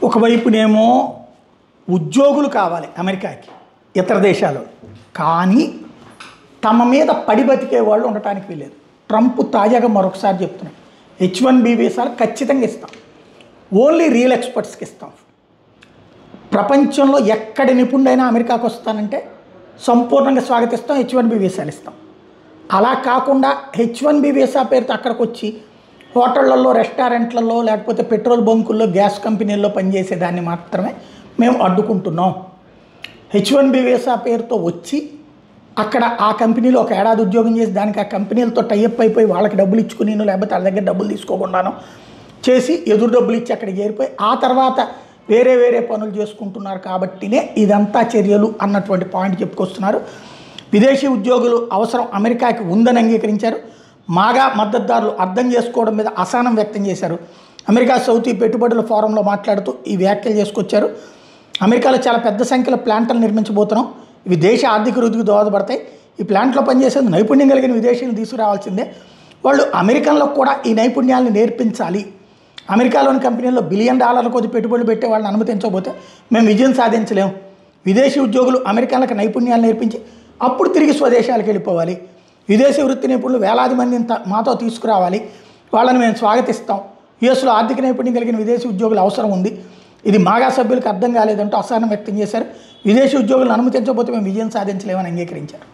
ఒకవైపునేమో ఉద్యోగులు కావాలి అమెరికాకి ఇతర దేశాలు, కానీ తమ మీద పడి బతికే వాళ్ళు ఉండటానికి వీలేదు. ట్రంప్ తాజాగా మరొకసారి చెప్తున్నాడు, H1B వీసాలు ఖచ్చితంగా ఇస్తాం, ఓన్లీ రియల్ ఎక్స్పర్ట్స్కి ఇస్తాం. ప్రపంచంలో ఎక్కడి నిపుణుడైనా అమెరికాకు వస్తానంటే సంపూర్ణంగా స్వాగతిస్తాం, H1B వీసాలు ఇస్తాం. అలా కాకుండా H1B వీసా పేరుతో అక్కడికి వచ్చి హోటళ్లలో, రెస్టారెంట్లలో, లేకపోతే పెట్రోల్ బంకుల్లో, గ్యాస్ కంపెనీల్లో పనిచేసేదాన్ని మాత్రమే మేము అడ్డుకుంటున్నాం. H1B వీసా పేరుతో వచ్చి అక్కడ ఆ కంపెనీలో ఒక ఏడాది ఉద్యోగం చేసి దానికి ఆ కంపెనీలతో టైఅప్ అయిపోయి వాళ్ళకి డబ్బులు ఇచ్చుకుని, లేకపోతే వాళ్ళ దగ్గర డబ్బులు తీసుకోకుండాను చేసి ఎదురు డబ్బులు ఇచ్చి అక్కడికి చేరిపోయి ఆ తర్వాత వేరే వేరే పనులు చేసుకుంటున్నారు. కాబట్టినే ఇదంతా చర్యలు అన్నటువంటి పాయింట్ చెప్పుకొస్తున్నారు. విదేశీ ఉద్యోగులు అవసరం అమెరికాకి ఉందని అంగీకరించారు. మాగా మద్దతుదారులు అర్థం చేసుకోవడం మీద అసహనం వ్యక్తం చేశారు. అమెరికా సౌతీ పెట్టుబడుల ఫోరంలో మాట్లాడుతూ ఈ వ్యాఖ్యలు చేసుకొచ్చారు. అమెరికాలో చాలా పెద్ద సంఖ్యలో ప్లాంట్లను నిర్మించబోతున్నాం, ఇవి దేశ ఆర్థిక వృద్ధికి దోహదపడతాయి. ఈ ప్లాంట్లో పనిచేసేందుకు నైపుణ్యం కలిగిన విదేశీయులు తీసుకురావాల్సిందే, వాళ్ళు అమెరికన్లో కూడా ఈ నైపుణ్యాలను నేర్పించాలి. అమెరికాలోని కంపెనీల్లో $1 బిలియన్ కొద్ది పెట్టుబడులు పెట్టే వాళ్ళని అనుమతించకపోతే మేము విజయం సాధించలేము. విదేశీ ఉద్యోగులు అమెరికన్లకు నైపుణ్యాలు నేర్పించి అప్పుడు తిరిగి స్వదేశాలకు వెళ్ళిపోవాలి. విదేశీ వృత్తి నిపుణులు వేలాది మందిని మాతో తీసుకురావాలి, వాళ్ళని మేము స్వాగతిస్తాం. యుఎస్లో ఆర్థిక నైపుణ్యం కలిగిన విదేశీ ఉద్యోగులు అవసరం ఉంది, ఇది మాగా సభ్యులకు అర్థం కాలేదంటూ అసహనం వ్యక్తం చేశారు. విదేశీ ఉద్యోగులను అనుమతించకపోతే మేము విజయం సాధించలేమని అంగీకరించారు.